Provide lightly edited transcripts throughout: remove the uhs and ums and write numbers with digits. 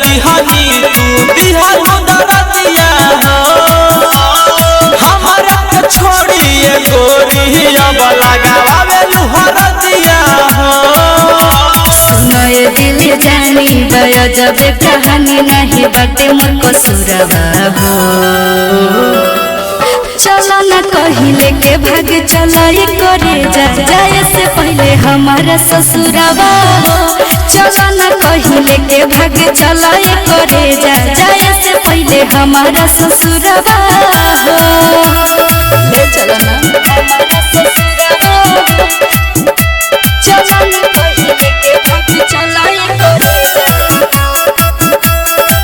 दिहनी तू दिहनु दरदिया हो हमरा के छोड़िए गोरी अब लगावे लुहरदिया हो। सुनए दिल जानी बया जब कहानी नहीं बाटे मोर कसूरवा हो। चलो न कहिले के भाग चलो करे जाए से पहले हमारा ससुरवा हो। चलो न कहिले के भाग चलो करे जाए से पहले हमारा ससुरवा हो। ले चलो ना हमारा ससुरवा हो। चलो न कहिले के भाग चलो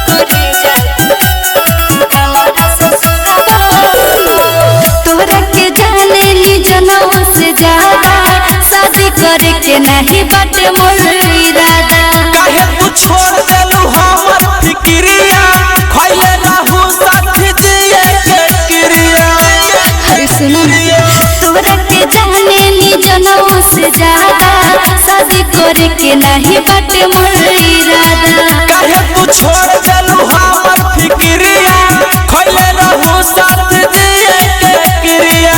करे जाए हमारा ससुरवा हो। तोहरा के जाने ली जनों से ज्यादा शादी करे के नहीं बाटे मोर इरादा। काहे तू छोड़ देलू हमर फिक्रिया खइले रहू साथी जिए के क्रिया। अरे सुनो ना तोहरा के जाने ली जनों से ज्यादा शादी करे के नहीं बाटे मोर इरादा। काहे तू छोड़ देलू हमर फिक्रिया खइले रहू साथी जिए के क्रिया।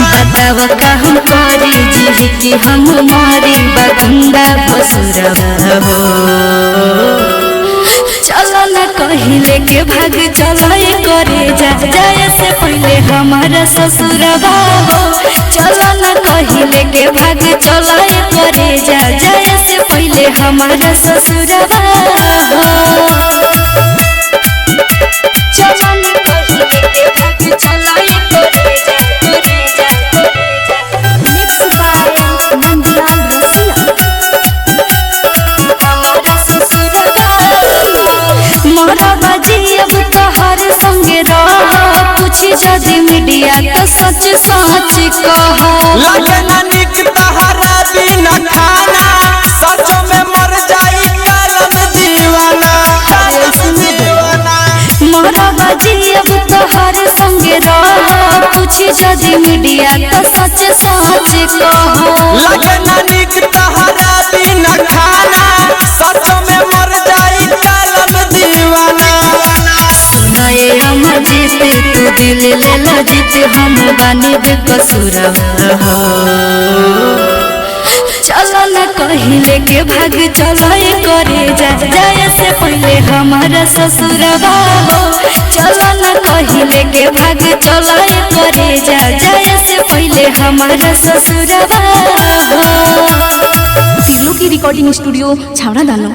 बताव का हम करी जी कि हम मारी बगुंडा भसुरवा हो। चलो न कहिले के भाग चलो करे जाए से पहले हमारा ससुरवा हो। चलो न कहिले के भाग चलो करे जाए से पहले हमारा ससुरवा हो। चलो न कहिले के भाग चलो करे जाए मिक्स बाय नंदलाल रसिया हमारा ससुरवा मोरा बाजी अब तोहर संगे रह पूछी जदी मीडिया तो सच सच कह। लगे ना निक तहरा बिना खाना सच में मर जाई कलम दीवाना। मोरा बाजी अब तोहर संगे रह पूछी जदी मीडिया तो सच सच कह। लगे ना निक तहरा बिना खाना सच में मर जाई कलम दीवाना। सुनाए अमर जीत तू दिल ले ला जीत हम बानी बेकसूरवा हो। चलो न कहिले के भाग चलो करे जाए से पहले हमारा ससुरवा हो। चलो न कहिले के भाग चलो करे जाए से पहले हमारा ससुरवा हो। तिलो की रिकॉर्डिंग स्टूडियो छावड़ा दानो।